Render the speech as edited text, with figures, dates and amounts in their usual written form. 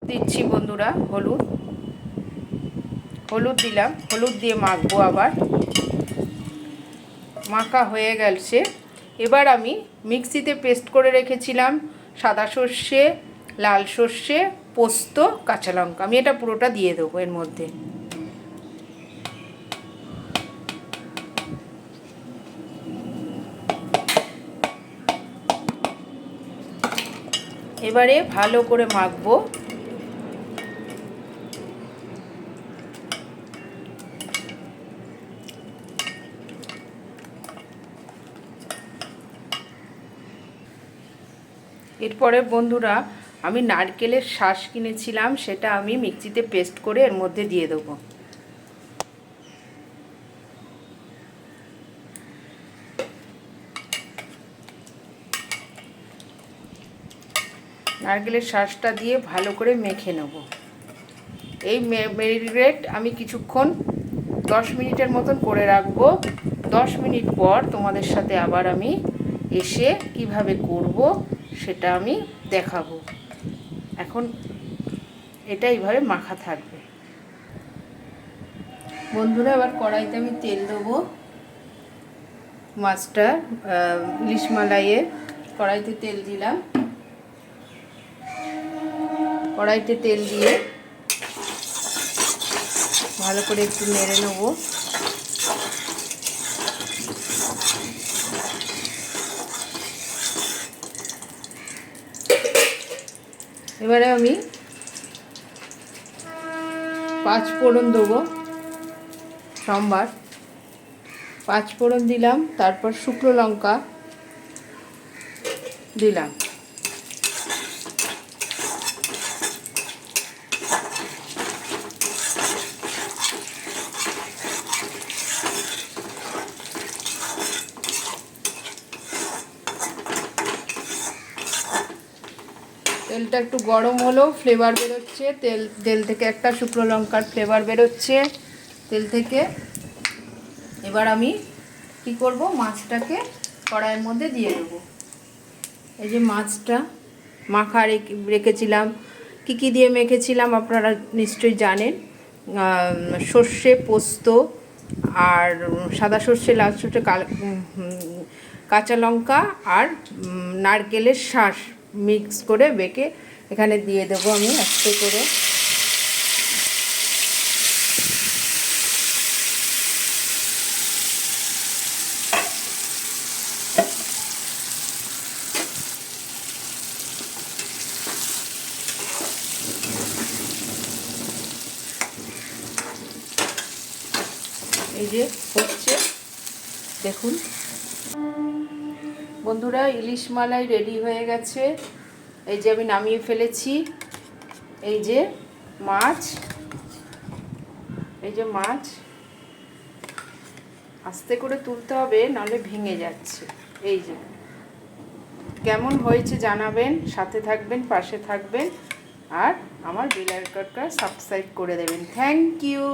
দিচ্ছি বন্ধুরা, হলুদ দিলাম। হলুদ দিয়ে মাখবো। আবার মাখা হয়ে গেছে। এবার আমি মিক্সিতে পেস্ট করে রেখেছিলাম সাদা সর্ষে, লাল সর্ষে, পোস্ত, কাঁচা লঙ্কা, আমি এটা পুরোটা দিয়ে দেবো এর মধ্যে। এবারে ভালো করে মাখবো। এরপরে বন্ধুরা আমি নারকেলের শাঁস কিনেছিলাম, সেটা আমি মিক্সিতে পেস্ট করে এর মধ্যে দিয়ে দেবো। নারকেলের শাঁসটা দিয়ে ভালো করে মেখে নেব। এই ম্যারিনেট আমি কিছুক্ষণ 10 মিনিটের মতন করে রাখবো। 10 মিনিট পর তোমাদের সাথে আবার আমি এসে কিভাবে করব সেটা আমি দেখাবো। এখন এটা এইভাবে মাখা থাকবে। বন্ধুরা এবার কড়াইতে আমি তেল দেবো। মাছটা ইলিশ মালাইয়ে কড়াইতে তেল দিলাম। কড়াইতে তেল দিয়ে ভালো করে একটু নেড়ে নেব। এবারে আমি 5 ফোড়ন দেবো। সোমবার 5 ফোড়ন দিলাম, তারপর শুকনো লঙ্কা দিলাম। তেলটা একটু গরম হলো, ফ্লেভার বেরোচ্ছে। তেল থেকে একটা শুকনো লঙ্কার ফ্লেভার বেরোচ্ছে তেল থেকে। এবার আমি কি করব, মাছটাকে কড়াইয়ের মধ্যে দিয়ে দেবো। এই যে মাছটা মাখা রেখেছিলাম, কি দিয়ে মেখেছিলাম আপনারা নিশ্চয়ই জানেন। সর্ষে, পোস্ত আর সাদা সর্ষে, লাল সর্ষে, কাঁচা লঙ্কা আর নারকেলের শাঁস মিক্স করে বেঁকে এখানে দিয়ে দেবো আমি আস্তে করে। এই যে হচ্ছে, দেখুন বন্ধুরা, ইলিশ মালাই রেডি হয়ে গেছে। এই যে আমি নামিয়ে ফেলেছি। এই যে মাছ, এই যে মাছ, আস্তে করে তুলতে হবে নাহলে ভেঙে যাচ্ছে। এই যে কেমন হয়েছে জানাবেন, সাথে থাকবেন, পাশে থাকবেন, আর আমার বেল আইকনটা সাবস্ক্রাইব করে দেবেন। Thank you.